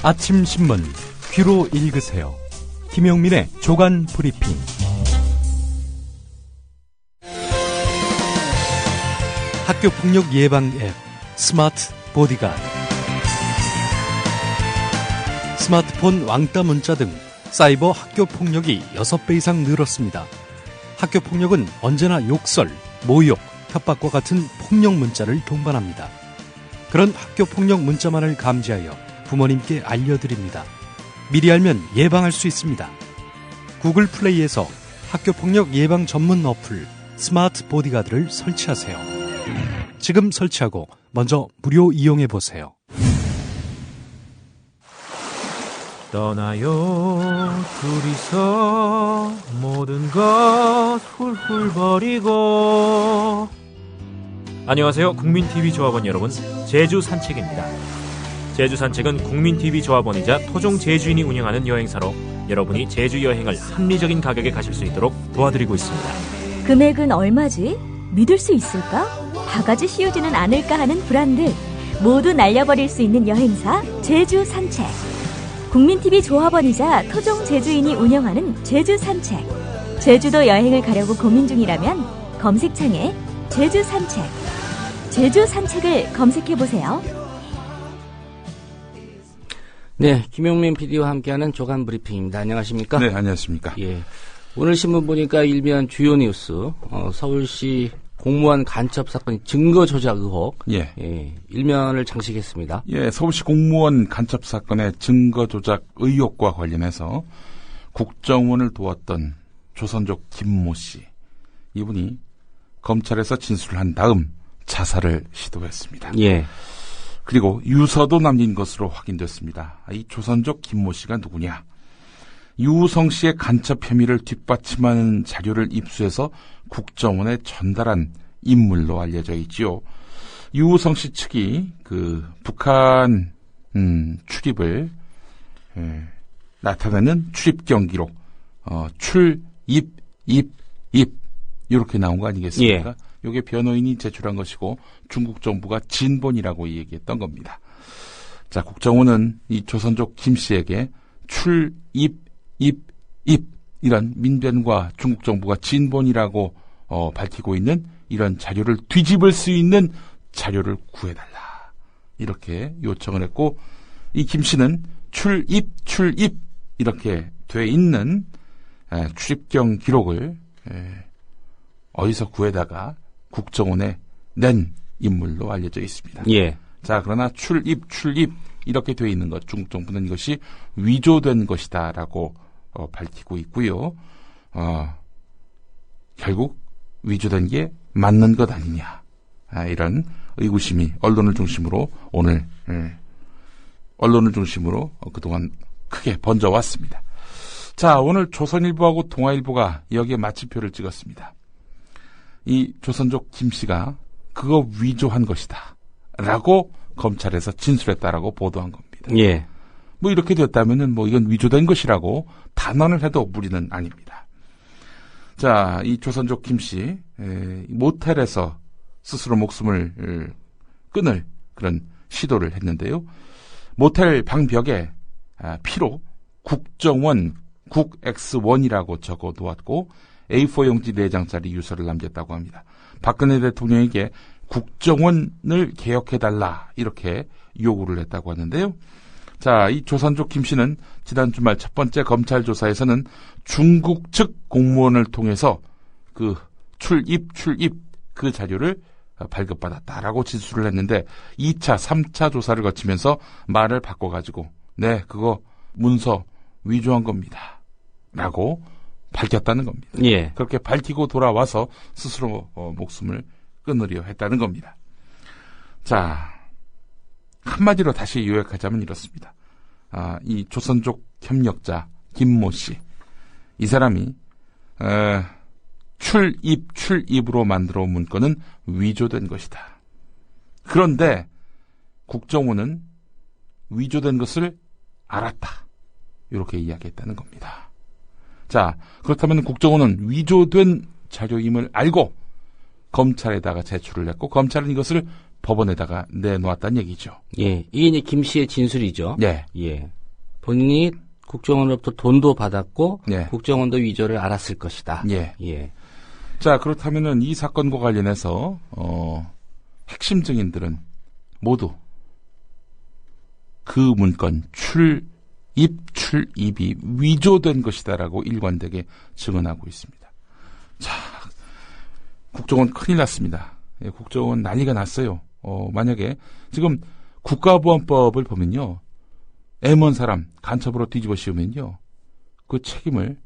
아침 신문 귀로 읽으세요. 김용민의 조간 브리핑. 학교 폭력 예방 앱 스마트 보디가드. 스마트폰 왕따 문자 등 사이버 학교 폭력이 6배 이상 늘었습니다. 학교 폭력은 언제나 욕설, 모욕, 협박과 같은 폭력 문자를 동반합니다. 그런 학교 폭력 문자만을 감지하여 부모님께 알려드립니다. 미리 알면 예방할 수 있습니다. 구글 플레이에서 학교 폭력 예방 전문 어플 스마트 보디가드를 설치하세요. 지금 설치하고 먼저 무료 이용해 보세요. 떠나요 둘이서 모든 것 훌훌 버리고. 안녕하세요, 국민TV 조합원 여러분. 제주 산책입니다. 제주 산책은 국민TV 조합원이자 토종 제주인이 운영하는 여행사로 여러분이 제주 여행을 합리적인 가격에 가실 수 있도록 도와드리고 있습니다. 금액은 얼마지? 믿을 수 있을까? 바가지 씌우지는 않을까 하는 불안들 모두 날려버릴 수 있는 여행사 제주 산책. 국민TV 조합원이자 토종 제주인이 운영하는 제주 산책. 제주도 여행을 가려고 고민 중이라면 검색창에 제주 산책, 제주 산책을 검색해보세요. 네, 김용민 PD와 함께하는 조간 브리핑입니다. 안녕하십니까? 네, 안녕하십니까? 예. 오늘 신문 보니까 일면 주요 뉴스, 서울시 공무원 간첩 사건이 증거 조작 의혹. 예. 예. 일면을 장식했습니다. 예, 서울시 공무원 간첩 사건의 증거 조작 의혹과 관련해서 국정원을 도왔던 조선족 김모 씨. 이분이 검찰에서 진술을 한 다음 자살을 시도했습니다. 예. 그리고 유서도 남긴 것으로 확인됐습니다. 이 조선족 김모 씨가 누구냐? 유우성 씨의 간첩 혐의를 뒷받침하는 자료를 입수해서 국정원에 전달한 인물로 알려져 있지요. 유우성 씨 측이 그 북한 출입을 나타내는 출입 경기록 출입 이렇게 나온 거 아니겠습니까? 예. 이게 변호인이 제출한 것이고 중국 정부가 진본이라고 얘기했던 겁니다. 자, 국정원은 이 조선족 김 씨에게 이런 민변과 중국 정부가 진본이라고 밝히고 있는 이런 자료를 뒤집을 수 있는 자료를 구해달라. 이렇게 요청을 했고, 이 김 씨는 출입 이렇게 돼 있는 출입경 기록을 어디서 구해다가 국정원에 낸 인물로 알려져 있습니다. 예. 자, 그러나 출입 이렇게 돼 있는 것, 중국 정부는 이것이 위조된 것이다라고 밝히고 있고요. 결국 위조된 게 맞는 것 아니냐, 이런 의구심이 언론을 중심으로 그동안 크게 번져왔습니다. 자, 오늘 조선일보하고 동아일보가 여기에 마침표를 찍었습니다. 이 조선족 김 씨가 그거 위조한 것이다 라고 검찰에서 진술했다라고 보도한 겁니다. 예. 뭐 이렇게 됐다면은 뭐 이건 위조된 것이라고 단언을 해도 무리는 아닙니다. 자, 이 조선족 김 씨 모텔에서 스스로 목숨을 끊을 그런 시도를 했는데요. 모텔 방벽에 피로 국정원 국X1이라고 적어 놓았고 A4 용지 4장짜리 유서를 남겼다고 합니다. 박근혜 대통령에게 국정원을 개혁해달라 이렇게 요구를 했다고 하는데요. 자, 이 조선족 김 씨는 지난 주말 첫 번째 검찰 조사에서는 중국 측 공무원을 통해서 그 출입 그 자료를 발급받았다라고 진술을 했는데 2차, 3차 조사를 거치면서 말을 바꿔가지고 네, 그거 문서 위조한 겁니다 라고 밝혔다는 겁니다. 예. 그렇게 밝히고 돌아와서 스스로 목숨을 끊으려 했다는 겁니다. 자, 한마디로 다시 요약하자면 이렇습니다. 이 조선족 협력자 김모 씨, 이 사람이 출입으로 만들어 온 문건은 위조된 것이다. 그런데 국정원은 위조된 것을 알았다. 이렇게 이야기했다는 겁니다. 자, 그렇다면 국정원은 위조된 자료임을 알고 검찰에다가 제출을 했고 검찰은 이것을 법원에다가 내놓았다는 얘기죠. 예, 이게 이제 김 씨의 진술이죠. 예. 예. 본인이 국정원으로부터 돈도 받았고 예. 국정원도 위조를 알았을 것이다. 예. 예. 자, 그렇다면은 이 사건과 관련해서 핵심 증인들은 모두 그 문건 출입이 위조된 것이다라고 일관되게 증언하고 있습니다. 자, 국정원 큰일 났습니다. 예, 국정원 난리가 났어요. 만약에 지금 국가보안법을 보면요, M1 사람 간첩으로 뒤집어 씌우면요, 그 책임을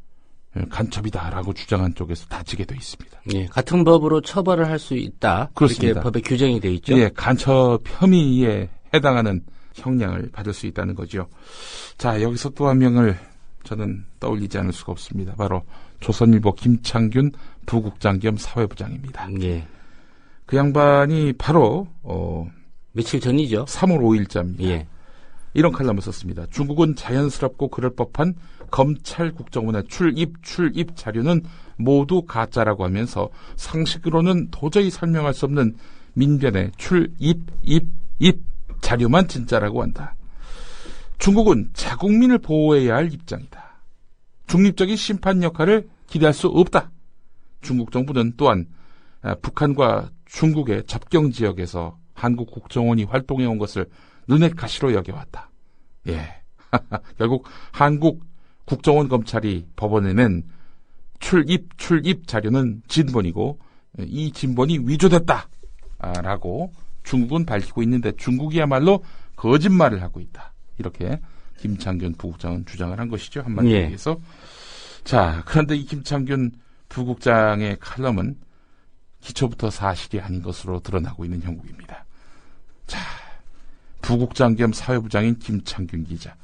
간첩이다라고 주장한 쪽에서 다 지게 돼 있습니다. 예, 같은 법으로 처벌을 할 수 있다. 그렇습니다. 그렇게 법에 규정이 돼 있죠. 예, 간첩 혐의에 해당하는 형량을 받을 수 있다는 거죠. 자, 여기서 또 한 명을 저는 떠올리지 않을 수가 없습니다. 바로 조선일보 김창균 부국장 겸 사회부장입니다. 예. 그 양반이 바로 며칠 전이죠. 3월 5일자입니다. 예. 이런 칼럼을 썼습니다. 중국은 자연스럽고 그럴 법한 검찰 국정원의 출입 자료는 모두 가짜라고 하면서 상식으로는 도저히 설명할 수 없는 민변의 출입 자료만 진짜라고 한다. 중국은 자국민을 보호해야 할 입장이다. 중립적인 심판 역할을 기대할 수 없다. 중국 정부는 또한 북한과 중국의 접경 지역에서 한국 국정원이 활동해온 것을 눈의 가시로 여겨왔다. 예. 결국 한국 국정원 검찰이 법원에 낸 출입 자료는 진본이고 이 진본이 위조됐다. 라고 중국은 밝히고 있는데 중국이야말로 거짓말을 하고 있다. 이렇게 김창균 부국장은 주장을 한 것이죠. 한마디로 얘기해서. 자, 그런데 이 김창균 부국장의 칼럼은 기초부터 사실이 아닌 것으로 드러나고 있는 형국입니다. 자, 부국장 겸 사회부장인 김창균 기자.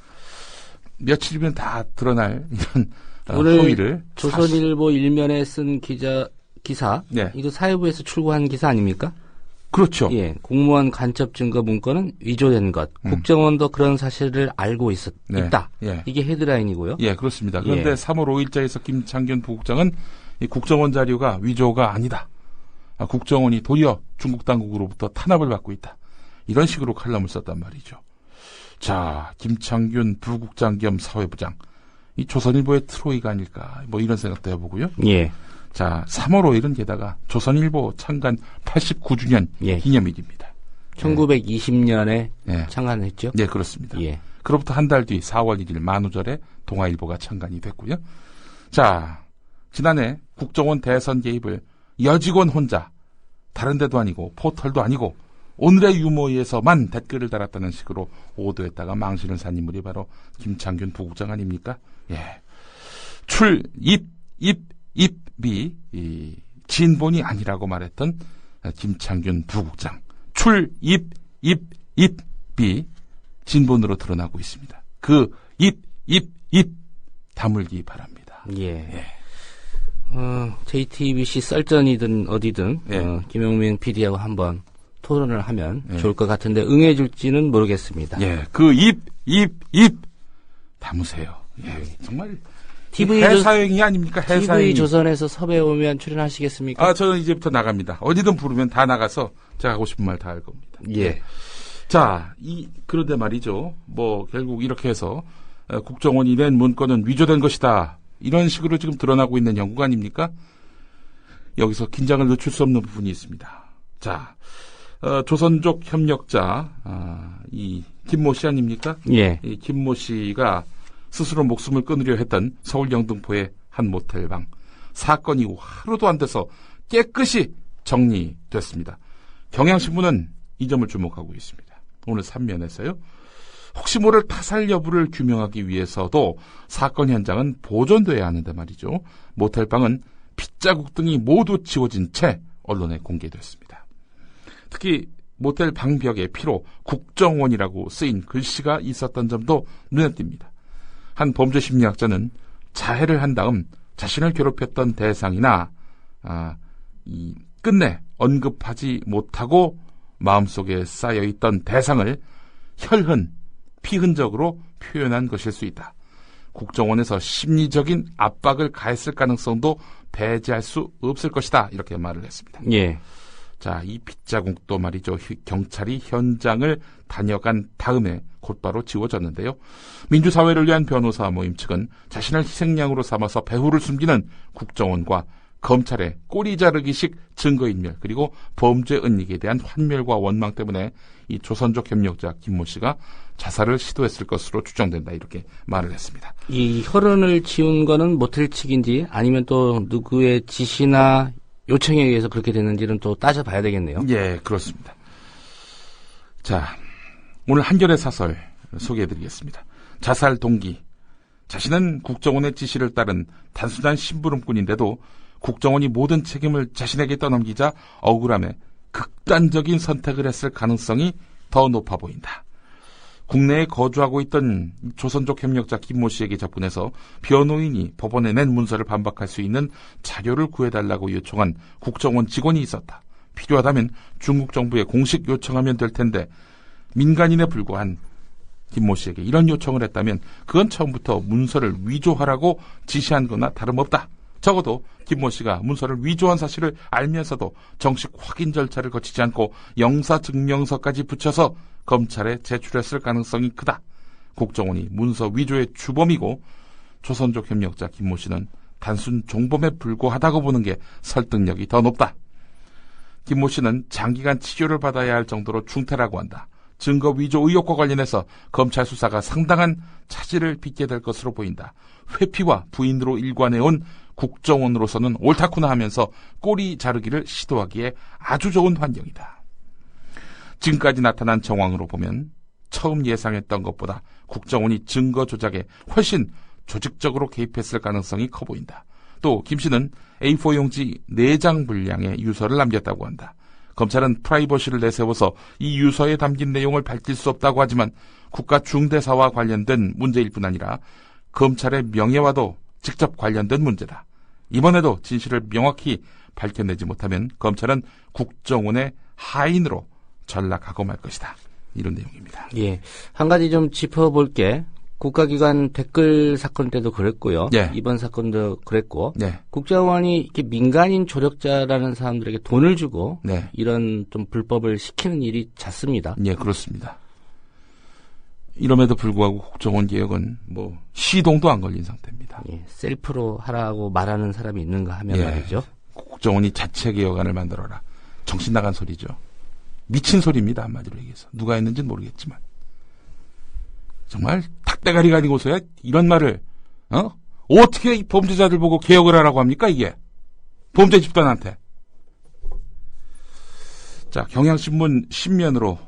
며칠이면 다 드러날 이런 오늘 허위를 조선일보 일면에 쓴 기사, 네. 이거 사회부에서 출고한 기사 아닙니까? 그렇죠. 예, 공무원 간첩 증거 문건은 위조된 것. 국정원도 그런 사실을 알고 네. 있다. 예. 이게 헤드라인이고요. 예, 그렇습니다. 그런데 예. 3월 5일자에서 김창균 부국장은 이 국정원 자료가 위조가 아니다. 국정원이 도리어 중국 당국으로부터 탄압을 받고 있다. 이런 식으로 칼럼을 썼단 말이죠. 자, 김창균 부국장 겸 사회부장. 이 조선일보의 트로이가 아닐까. 뭐 이런 생각도 해보고요. 예. 자, 3월 5일은 게다가 조선일보 창간 89주년 예. 기념일입니다. 1920년에 예. 창간했죠. 네, 그렇습니다. 예. 그로부터 한 달 뒤 4월 1일 만우절에 동아일보가 창간이 됐고요. 자, 지난해 국정원 대선 개입을 여직원 혼자 다른 데도 아니고 포털도 아니고 오늘의 유머에서만 댓글을 달았다는 식으로 오도했다가 망신을 산 인물이 바로 김창균 부국장 아닙니까? 예. 입이 진본이 아니라고 말했던 김창균 부국장. 입이 진본으로 드러나고 있습니다. 그 입 다물기 바랍니다. 예. JTBC 썰전이든 어디든 예. 김용민 PD하고 한번 토론을 하면 예. 좋을 것 같은데 응해줄지는 모르겠습니다. 예, 그 입 담으세요. 예, 정말 해사형이 아닙니까? 해사형이. TV 조선에서 섭외 오면 출연하시겠습니까? 저는 이제부터 나갑니다. 어디든 부르면 다 나가서 제가 하고 싶은 말 다 할 겁니다. 예. 자, 그런데 말이죠. 뭐 결국 이렇게 해서 국정원이 낸 문건은 위조된 것이다. 이런 식으로 지금 드러나고 있는 형국 아닙니까? 여기서 긴장을 늦출 수 없는 부분이 있습니다. 자, 조선족 협력자 이 김모 씨 아닙니까? 예. 이 김모 씨가 스스로 목숨을 끊으려 했던 서울 영등포의 한 모텔방 사건이 하루도 안 돼서 깨끗이 정리됐습니다. 경향신문은 이 점을 주목하고 있습니다. 오늘 3면에서요. 혹시 모를 타살 여부를 규명하기 위해서도 사건 현장은 보존돼야 하는데 말이죠. 모텔방은 핏자국 등이 모두 지워진 채 언론에 공개됐습니다. 특히 모텔 방벽에 피로 국정원이라고 쓰인 글씨가 있었던 점도 눈에 띕니다. 한 범죄심리학자는 자해를 한 다음 자신을 괴롭혔던 대상이나 끝내 언급하지 못하고 마음속에 쌓여있던 대상을 혈흔, 피흔적으로 표현한 것일 수 있다. 국정원에서 심리적인 압박을 가했을 가능성도 배제할 수 없을 것이다. 이렇게 말을 했습니다. 예. 자, 이 빗자국도 말이죠. 경찰이 현장을 다녀간 다음에 곧바로 지워졌는데요. 민주사회를 위한 변호사 모임 측은 자신을 희생양으로 삼아서 배후를 숨기는 국정원과 검찰의 꼬리 자르기식 증거인멸 그리고 범죄 은닉에 대한 환멸과 원망 때문에 이 조선족 협력자 김모 씨가 자살을 시도했을 것으로 추정된다 이렇게 말을 했습니다. 이 혈흔을 지운 거는 모텔 측인지 아니면 또 누구의 지시나 요청에 의해서 그렇게 됐는지는 또 따져봐야 되겠네요. 예, 그렇습니다. 자, 오늘 한결의 사설 소개해드리겠습니다. 자살 동기. 자신은 국정원의 지시를 따른 단순한 심부름꾼인데도 국정원이 모든 책임을 자신에게 떠넘기자 억울함에 극단적인 선택을 했을 가능성이 더 높아 보인다. 국내에 거주하고 있던 조선족 협력자 김모 씨에게 접근해서 변호인이 법원에 낸 문서를 반박할 수 있는 자료를 구해달라고 요청한 국정원 직원이 있었다. 필요하다면 중국 정부에 공식 요청하면 될 텐데 민간인에 불과한 김모 씨에게 이런 요청을 했다면 그건 처음부터 문서를 위조하라고 지시한 거나 다름없다. 적어도 김모 씨가 문서를 위조한 사실을 알면서도 정식 확인 절차를 거치지 않고 영사증명서까지 붙여서 검찰에 제출했을 가능성이 크다. 국정원이 문서 위조의 주범이고 조선족 협력자 김모 씨는 단순 종범에 불과하다고 보는 게 설득력이 더 높다. 김모 씨는 장기간 치료를 받아야 할 정도로 중태라고 한다. 증거 위조 의혹과 관련해서 검찰 수사가 상당한 차질을 빚게 될 것으로 보인다. 회피와 부인으로 일관해온 국정원으로서는 옳다구나 하면서 꼬리 자르기를 시도하기에 아주 좋은 환경이다. 지금까지 나타난 정황으로 보면 처음 예상했던 것보다 국정원이 증거 조작에 훨씬 조직적으로 개입했을 가능성이 커 보인다. 또 김 씨는 A4 용지 4장 분량의 유서를 남겼다고 한다. 검찰은 프라이버시를 내세워서 이 유서에 담긴 내용을 밝힐 수 없다고 하지만 국가 중대사와 관련된 문제일 뿐 아니라 검찰의 명예와도 직접 관련된 문제다. 이번에도 진실을 명확히 밝혀내지 못하면 검찰은 국정원의 하인으로 전락하고 말 것이다. 이런 내용입니다. 예, 한 가지 좀 짚어볼 게 국가기관 댓글 사건 때도 그랬고요. 예. 이번 사건도 그랬고 네. 국정원이 이렇게 민간인 조력자라는 사람들에게 돈을 주고 네. 이런 좀 불법을 시키는 일이 잦습니다. 예, 그렇습니다. 이럼에도 불구하고 국정원 개혁은 시동도 안 걸린 상태입니다. 예, 셀프로 하라고 말하는 사람이 있는가 하면 예. 말이죠. 국정원이 자체 개혁안을 만들어라. 정신 나간 소리죠. 미친 소리입니다. 한마디로 얘기해서. 누가 했는지는 모르겠지만. 정말 닭대가리가 아니고서야 이런 말을 어떻게 이 범죄자들 보고 개혁을 하라고 합니까 이게. 범죄 집단한테. 자, 경향신문 신면으로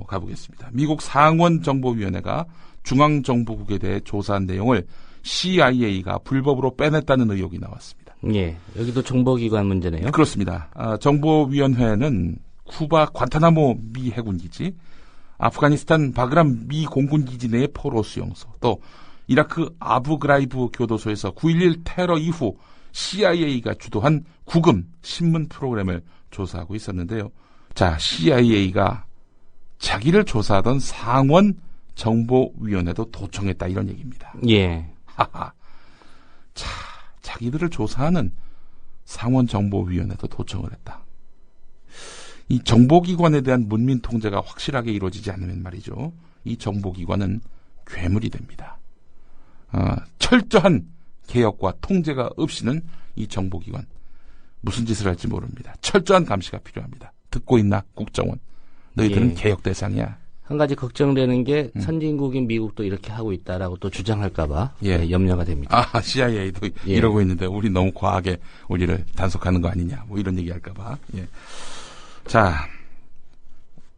가보겠습니다. 미국 상원정보위원회가 중앙정보국에 대해 조사한 내용을 CIA가 불법으로 빼냈다는 의혹이 나왔습니다. 예, 여기도 정보기관 문제네요. 그렇습니다. 정보위원회는 쿠바 관타나모 미 해군기지, 아프가니스탄 바그람 미 공군기지 내의 포로 수용소, 또 이라크 아부그라이브 교도소에서 9.11 테러 이후 CIA가 주도한 구금 신문 프로그램을 조사하고 있었는데요. 자, CIA가 자기를 조사하던 상원 정보위원회도 도청했다 이런 얘기입니다. 예. 하하. 자, 자기들을 조사하는 상원 정보위원회도 도청을 했다. 이 정보기관에 대한 문민 통제가 확실하게 이루어지지 않으면 말이죠. 이 정보기관은 괴물이 됩니다. 철저한 개혁과 통제가 없이는 이 정보기관 무슨 짓을 할지 모릅니다. 철저한 감시가 필요합니다. 듣고 있나 국정원. 너희들은 예. 개혁 대상이야. 한 가지 걱정되는 게 선진국인 미국도 이렇게 하고 있다라고 또 주장할까봐 예. 염려가 됩니다. CIA도 예. 이러고 있는데 우리 너무 과하게 우리를 단속하는 거 아니냐. 이런 얘기 할까봐. 예. 자,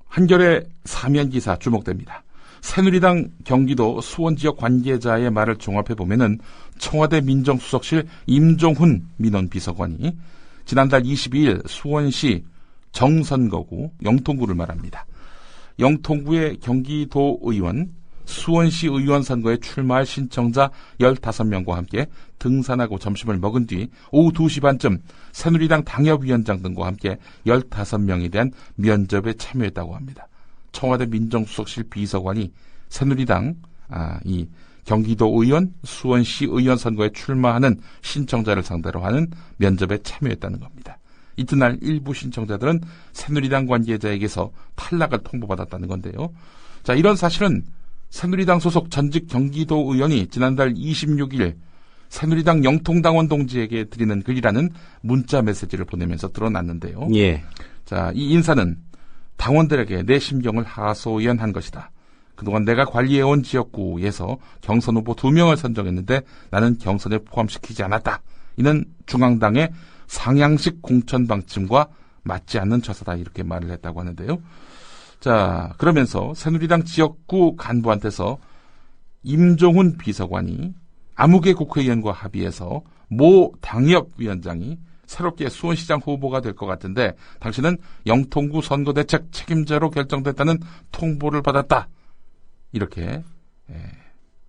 한겨레 사면 기사 주목됩니다. 새누리당 경기도 수원 지역 관계자의 말을 종합해 보면은 청와대 민정수석실 임종훈 민원비서관이 지난달 22일 수원시 정선거구 영통구를 말합니다. 영통구의 경기도 의원, 수원시 의원 선거에 출마할 신청자 15명과 함께 등산하고 점심을 먹은 뒤 오후 2시 반쯤 새누리당 당협위원장 등과 함께 15명에 대한 면접에 참여했다고 합니다. 청와대 민정수석실 비서관이 새누리당 이 경기도 의원, 수원시 의원 선거에 출마하는 신청자를 상대로 하는 면접에 참여했다는 겁니다. 이튿날 일부 신청자들은 새누리당 관계자에게서 탈락을 통보받았다는 건데요. 자, 이런 사실은 새누리당 소속 전직 경기도 의원이 지난달 26일 새누리당 영통당원 동지에게 드리는 글이라는 문자 메시지를 보내면서 드러났는데요. 예. 자, 이 인사는 당원들에게 내 심경을 하소연한 것이다. 그동안 내가 관리해온 지역구에서 경선 후보 2명을 선정했는데 나는 경선에 포함시키지 않았다. 이는 중앙당의 상향식 공천 방침과 맞지 않는 처사다. 이렇게 말을 했다고 하는데요. 자, 그러면서 새누리당 지역구 간부한테서 임종훈 비서관이 아무개 국회의원과 합의해서 모 당협위원장이 새롭게 수원시장 후보가 될 것 같은데 당신은 영통구 선거대책 책임자로 결정됐다는 통보를 받았다. 이렇게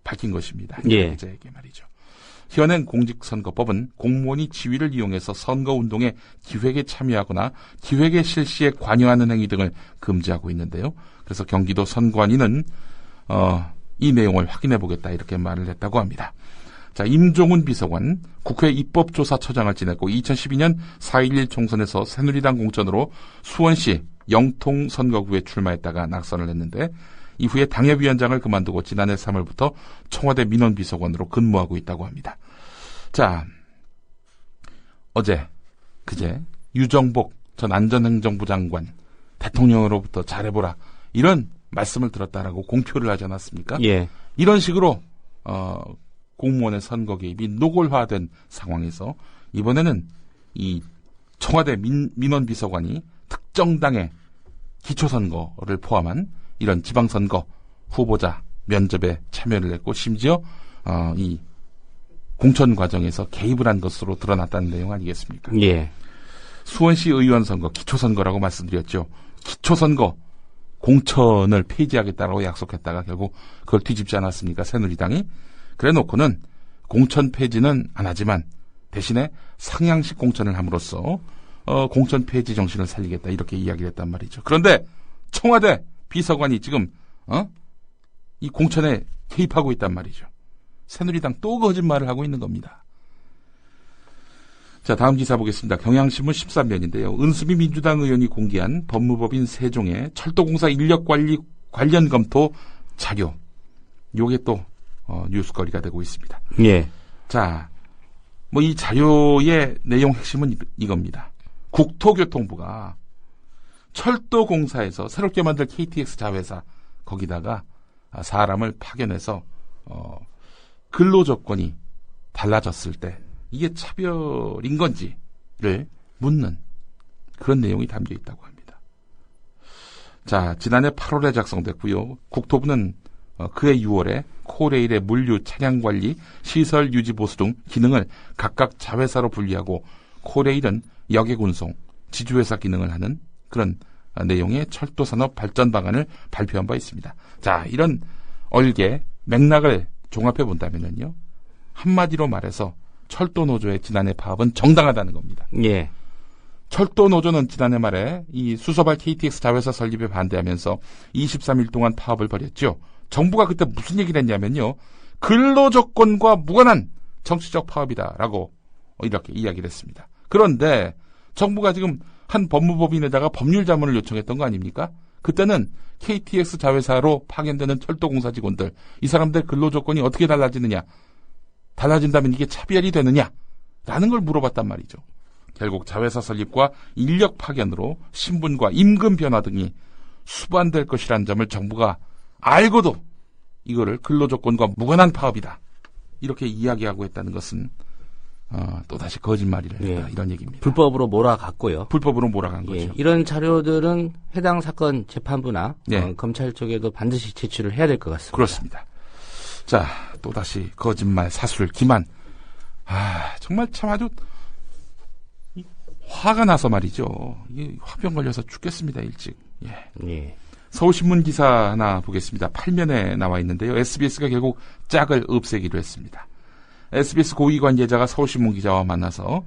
밝힌 것입니다. 예. 기자에게 말이죠. 현행 공직선거법은 공무원이 지위를 이용해서 선거운동의 기획에 참여하거나 기획의 실시에 관여하는 행위 등을 금지하고 있는데요. 그래서 경기도 선관위는 이 내용을 확인해 보겠다 이렇게 말을 했다고 합니다. 자, 임종훈 비서관 국회 입법조사처장을 지냈고 2012년 4.11 총선에서 새누리당 공천으로 수원시 영통 선거구에 출마했다가 낙선을 했는데 이후에 당협위원장을 그만두고 지난해 3월부터 청와대 민원비서관으로 근무하고 있다고 합니다. 자, 그제 유정복 전 안전행정부 장관 대통령으로부터 잘해보라 이런 말씀을 들었다라고 공표를 하지 않았습니까? 예. 이런 식으로 공무원의 선거 개입이 노골화된 상황에서 이번에는 이 청와대 민원비서관이 특정 당의 기초선거를 포함한 이런 지방선거 후보자 면접에 참여를 했고 심지어 이 공천 과정에서 개입을 한 것으로 드러났다는 내용 아니겠습니까? 예. 수원시 의원 선거 기초선거라고 말씀드렸죠. 기초선거 공천을 폐지하겠다라고 약속했다가 결국 그걸 뒤집지 않았습니까? 새누리당이. 그래 놓고는 공천 폐지는 안 하지만 대신에 상향식 공천을 함으로써 공천 폐지 정신을 살리겠다 이렇게 이야기를 했단 말이죠. 그런데 청와대 비서관이 지금 이 공천에 개입하고 있단 말이죠. 새누리당 또 거짓말을 하고 있는 겁니다. 자, 다음 기사 보겠습니다. 경향신문 13면인데요. 은수미 민주당 의원이 공개한 법무법인 세종의 철도공사 인력관리 관련 검토 자료. 요게 또 뉴스거리가 되고 있습니다. 예. 자, 뭐 이 자료의 내용 핵심은 이겁니다. 국토교통부가 철도공사에서 새롭게 만들 KTX 자회사 거기다가 사람을 파견해서 근로조건이 달라졌을 때 이게 차별인 건지를 묻는 그런 내용이 담겨 있다고 합니다. 자, 지난해 8월에 작성됐고요. 국토부는 그해 6월에 코레일의 물류, 차량 관리, 시설 유지 보수 등 기능을 각각 자회사로 분리하고 코레일은 여객 운송, 지주회사 기능을 하는 그런 내용의 철도산업 발전 방안을 발표한 바 있습니다. 자, 이런 얼개 맥락을 종합해 본다면요, 한마디로 말해서 철도노조의 지난해 파업은 정당하다는 겁니다. 예. 철도노조는 지난해 말에 이 수서발 KTX 자회사 설립에 반대하면서 23일 동안 파업을 벌였죠. 정부가 그때 무슨 얘기를 했냐면요, 근로조건과 무관한 정치적 파업이다라고 이렇게 이야기를 했습니다. 그런데 정부가 지금 한 법무법인에다가 법률 자문을 요청했던 거 아닙니까? 그때는 KTX 자회사로 파견되는 철도공사 직원들, 이 사람들 근로조건이 어떻게 달라지느냐, 달라진다면 이게 차별이 되느냐 라는 걸 물어봤단 말이죠. 결국 자회사 설립과 인력 파견으로 신분과 임금 변화 등이 수반될 것이라는 점을 정부가 알고도 이거를 근로조건과 무관한 파업이다 이렇게 이야기하고 했다는 것은 또다시 거짓말이라 했다, 예. 이런 얘기입니다. 불법으로 몰아갔고요. 불법으로 몰아간 예. 거죠. 이런 자료들은 해당 사건 재판부나 예. 검찰 쪽에도 반드시 제출을 해야 될 것 같습니다. 그렇습니다. 자, 또다시 거짓말, 사술, 기만. 정말 참 아주 화가 나서 말이죠. 이게 화병 걸려서 죽겠습니다, 일찍. 예. 예. 서울신문 기사 하나 보겠습니다. 8면에 나와 있는데요. SBS가 결국 짝을 없애기로 했습니다. SBS 고위 관계자가 서울신문 기자와 만나서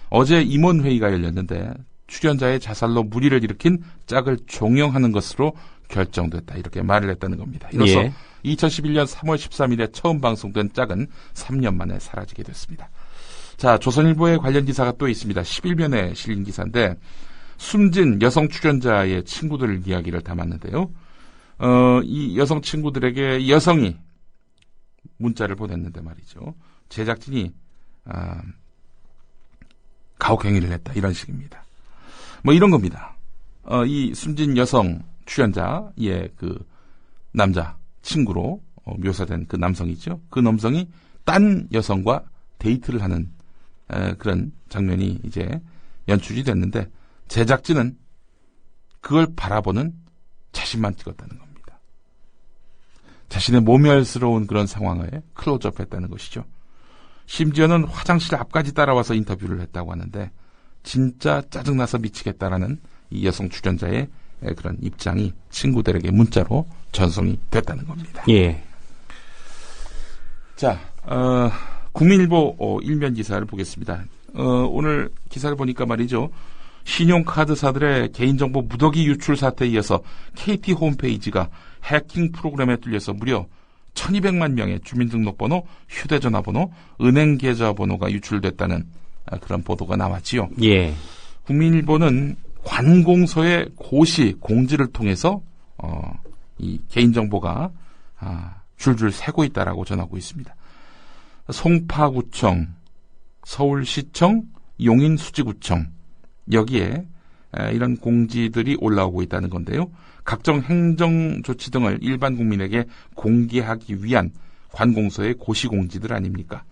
어제 임원회의가 열렸는데 출연자의 자살로 물의를 일으킨 짝을 종용하는 것으로 결정됐다, 이렇게 말을 했다는 겁니다. 이로써 예. 2011년 3월 13일에 처음 방송된 짝은 3년 만에 사라지게 됐습니다. 자, 조선일보에 관련 기사가 또 있습니다. 11면에 실린 기사인데 숨진 여성 출연자의 친구들 이야기를 담았는데요. 이 여성 친구들에게 여성이 문자를 보냈는데 말이죠. 제작진이 가혹행위를 했다. 이런 식입니다. 뭐 이런 겁니다. 이 숨진 여성 출연자의 그 남자 친구로 묘사된 그 남성이죠. 그 남성이 딴 여성과 데이트를 하는 그런 장면이 이제 연출이 됐는데 제작진은 그걸 바라보는 자신만 찍었다는 겁니다. 자신의 모멸스러운 그런 상황에 클로즈업했다는 것이죠. 심지어는 화장실 앞까지 따라와서 인터뷰를 했다고 하는데 진짜 짜증나서 미치겠다라는 이 여성 출연자의 그런 입장이 친구들에게 문자로 전송이 됐다는 겁니다. 예. 자, 국민일보 일면 기사를 보겠습니다. 오늘 기사를 보니까 말이죠. 신용카드사들의 개인정보 무더기 유출 사태에 이어서 KT 홈페이지가 해킹 프로그램에 뚫려서 무려 1200만 명의 주민등록번호, 휴대전화번호, 은행 계좌번호가 유출됐다는 그런 보도가 나왔지요. 예. 국민일보는 관공서의 고시 공지를 통해서 이 개인정보가 줄줄 새고 있다라고 전하고 있습니다. 송파구청, 서울시청, 용인수지구청 여기에 이런 공지들이 올라오고 있다는 건데요. 각종 행정조치 등을 일반 국민에게 공개하기 위한 관공서의 고시 공지들 아닙니까?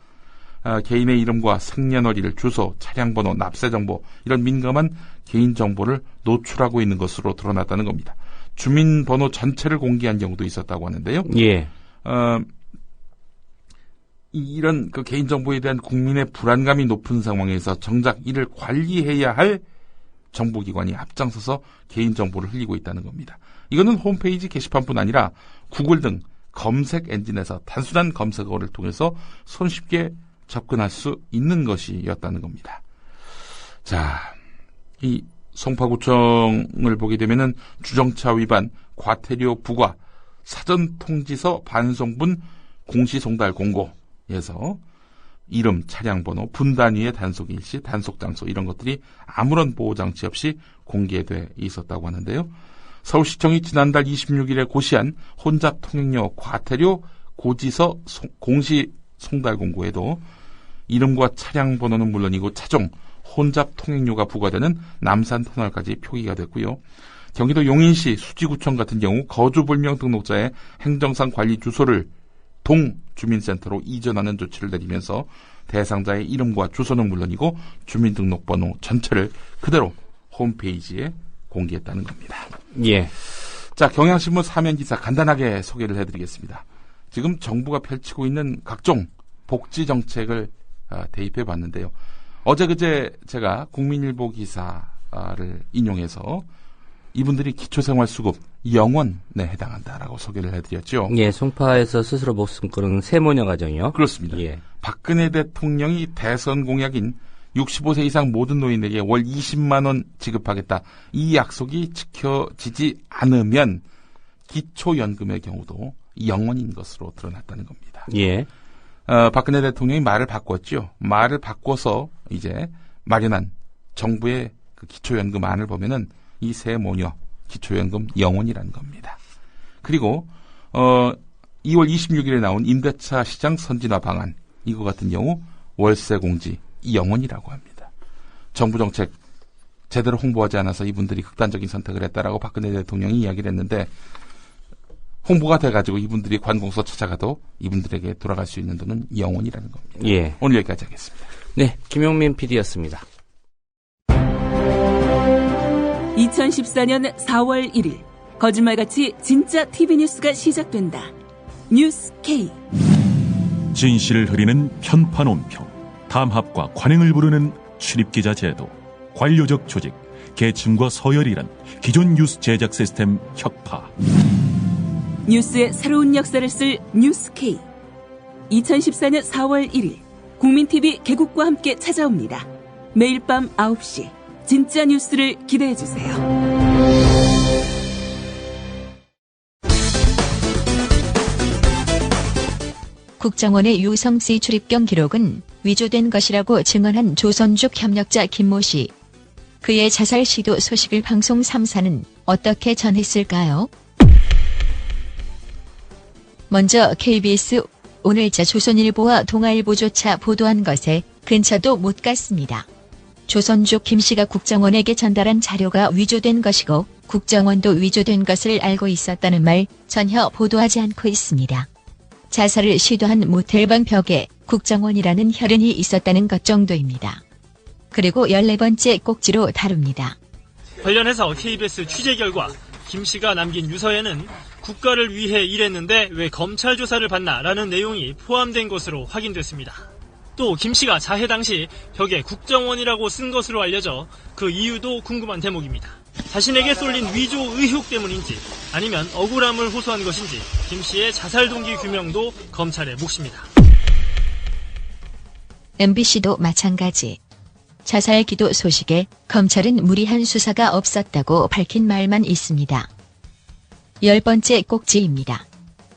개인의 이름과 생년월일, 주소, 차량번호, 납세정보 이런 민감한 개인정보를 노출하고 있는 것으로 드러났다는 겁니다. 주민번호 전체를 공개한 경우도 있었다고 하는데요. 예. 이런 그 개인정보에 대한 국민의 불안감이 높은 상황에서 정작 이를 관리해야 할 정보기관이 앞장서서 개인정보를 흘리고 있다는 겁니다. 이거는 홈페이지 게시판뿐 아니라 구글 등 검색 엔진에서 단순한 검색어를 통해서 손쉽게 접근할 수 있는 것이었다는 겁니다. 자, 이 송파구청을 보게 되면은 주정차 위반, 과태료 부과, 사전통지서 반송분 공시송달 공고에서 이름, 차량번호, 분단위의 단속일시, 단속장소 이런 것들이 아무런 보호장치 없이 공개돼 있었다고 하는데요. 서울시청이 지난달 26일에 고시한 혼잡 통행료 과태료 고지서 공시 송달 공고에도 이름과 차량 번호는 물론이고 차종, 혼잡 통행료가 부과되는 남산터널까지 표기가 됐고요. 경기도 용인시 수지구청 같은 경우 거주불명 등록자의 행정상 관리 주소를 동주민센터로 이전하는 조치를 내리면서 대상자의 이름과 주소는 물론이고 주민등록번호 전체를 그대로 홈페이지에 공개했다는 겁니다. 예. 자, 경향신문 사면 기사 간단하게 소개를 해드리겠습니다. 지금 정부가 펼치고 있는 각종 복지 정책을 대입해 봤는데요. 어제 그제 제가 국민일보 기사를 인용해서 이분들이 기초생활수급 0원에 해당한다라고 소개를 해드렸죠. 예, 송파에서 스스로 목숨 끊은 세모녀 가정이요. 그렇습니다. 예. 박근혜 대통령이 대선 공약인 65세 이상 모든 노인에게 월 20만 원 지급하겠다. 이 약속이 지켜지지 않으면 기초연금의 경우도 0원인 것으로 드러났다는 겁니다. 예. 박근혜 대통령이 말을 바꿨죠. 말을 바꿔서 이제 마련한 정부의 그 기초연금안을 보면은 이 세 모녀 기초연금 0원이라는 겁니다. 그리고 2월 26일에 나온 임대차 시장 선진화 방안 이거 같은 경우 월세 공지 0원이라고 합니다. 정부 정책 제대로 홍보하지 않아서 이분들이 극단적인 선택을 했다라고 박근혜 대통령이 이야기를 했는데 홍보가 돼가지고 이분들이 관공서 찾아가도 이분들에게 돌아갈 수 있는 돈은 0원이라는 겁니다. 예. 오늘 여기까지 하겠습니다. 네, 김용민 PD였습니다. 2014년 4월 1일 거짓말같이 진짜 TV뉴스가 시작된다. 뉴스 K. 진실을 흐리는 편파 논평, 담합과 관행을 부르는 출입기자 제도, 관료적 조직, 계층과 서열이란 기존 뉴스 제작 시스템 혁파. 뉴스의 새로운 역사를 쓸 뉴스 K. 2014년 4월 1일 국민TV 개국과 함께 찾아옵니다. 매일 밤 9시 진짜 뉴스를 기대해주세요. 국정원의 유성씨 출입경 기록은 위조된 것이라고 증언한 조선족 협력자 김모 씨. 그의 자살 시도 소식을 방송 3사는 어떻게 전했을까요? 먼저 KBS, 오늘자, 조선일보와 동아일보조차 보도한 것에 근처도 못 갔습니다. 조선족 김 씨가 국정원에게 전달한 자료가 위조된 것이고 국정원도 위조된 것을 알고 있었다는 말 전혀 보도하지 않고 있습니다. 자살을 시도한 모텔방 벽에 국정원이라는 혈흔이 있었다는 것 정도입니다. 그리고 14번째 꼭지로 다룹니다. 관련해서 KBS 취재 결과 김 씨가 남긴 유서에는 국가를 위해 일했는데 왜 검찰 조사를 받나라는 내용이 포함된 것으로 확인됐습니다. 또 김 씨가 자해 당시 벽에 국정원이라고 쓴 것으로 알려져 그 이유도 궁금한 대목입니다. 자신에게 쏠린 위조 의혹 때문인지 아니면 억울함을 호소한 것인지 김 씨의 자살 동기 규명도 검찰의 몫입니다. MBC도 마찬가지. 자살 기도 소식에 검찰은 무리한 수사가 없었다고 밝힌 말만 있습니다. 10번째 꼭지입니다.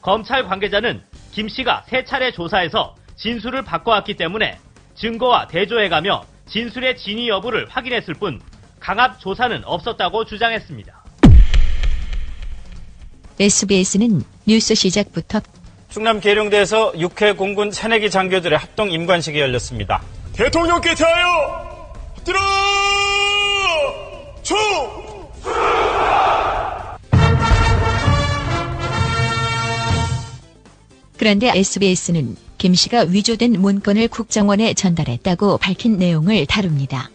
검찰 관계자는 김 씨가 3차례 조사에서 진술을 바꿔왔기 때문에 증거와 대조해가며 진술의 진위 여부를 확인했을 뿐 강압 조사는 없었다고 주장했습니다. SBS는 뉴스 시작부터 충남 계룡대에서 6회 공군 새내기 장교들의 합동 임관식이 열렸습니다. 대통령께 대하여 들어 총! 그런데 SBS는 김 씨가 위조된 문건을 국정원에 전달했다고 밝힌 내용을 다룹니다.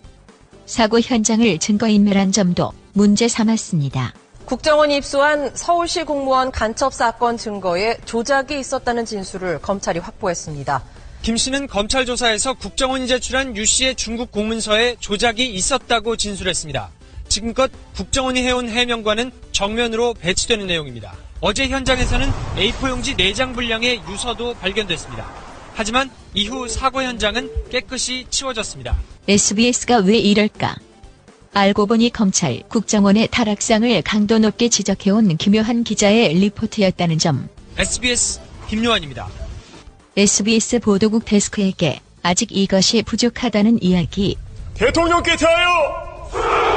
사고 현장을 증거인멸한 점도 문제 삼았습니다. 국정원이 입수한 서울시 공무원 간첩 사건 증거에 조작이 있었다는 진술을 검찰이 확보했습니다. 김 씨는 검찰 조사에서 국정원이 제출한 유 씨의 중국 공문서에 조작이 있었다고 진술했습니다. 지금껏 국정원이 해온 해명과는 정면으로 배치되는 내용입니다. 어제 현장에서는 A4 용지 4장 분량의 유서도 발견됐습니다. 하지만 이후 사고 현장은 깨끗이 치워졌습니다. SBS가 왜 이럴까? 알고 보니 검찰, 국정원의 타락상을 강도 높게 지적해온 김요한 기자의 리포트였다는 점. SBS 김요한입니다. SBS 보도국 데스크에게 아직 이것이 부족하다는 이야기. 대통령께 대하여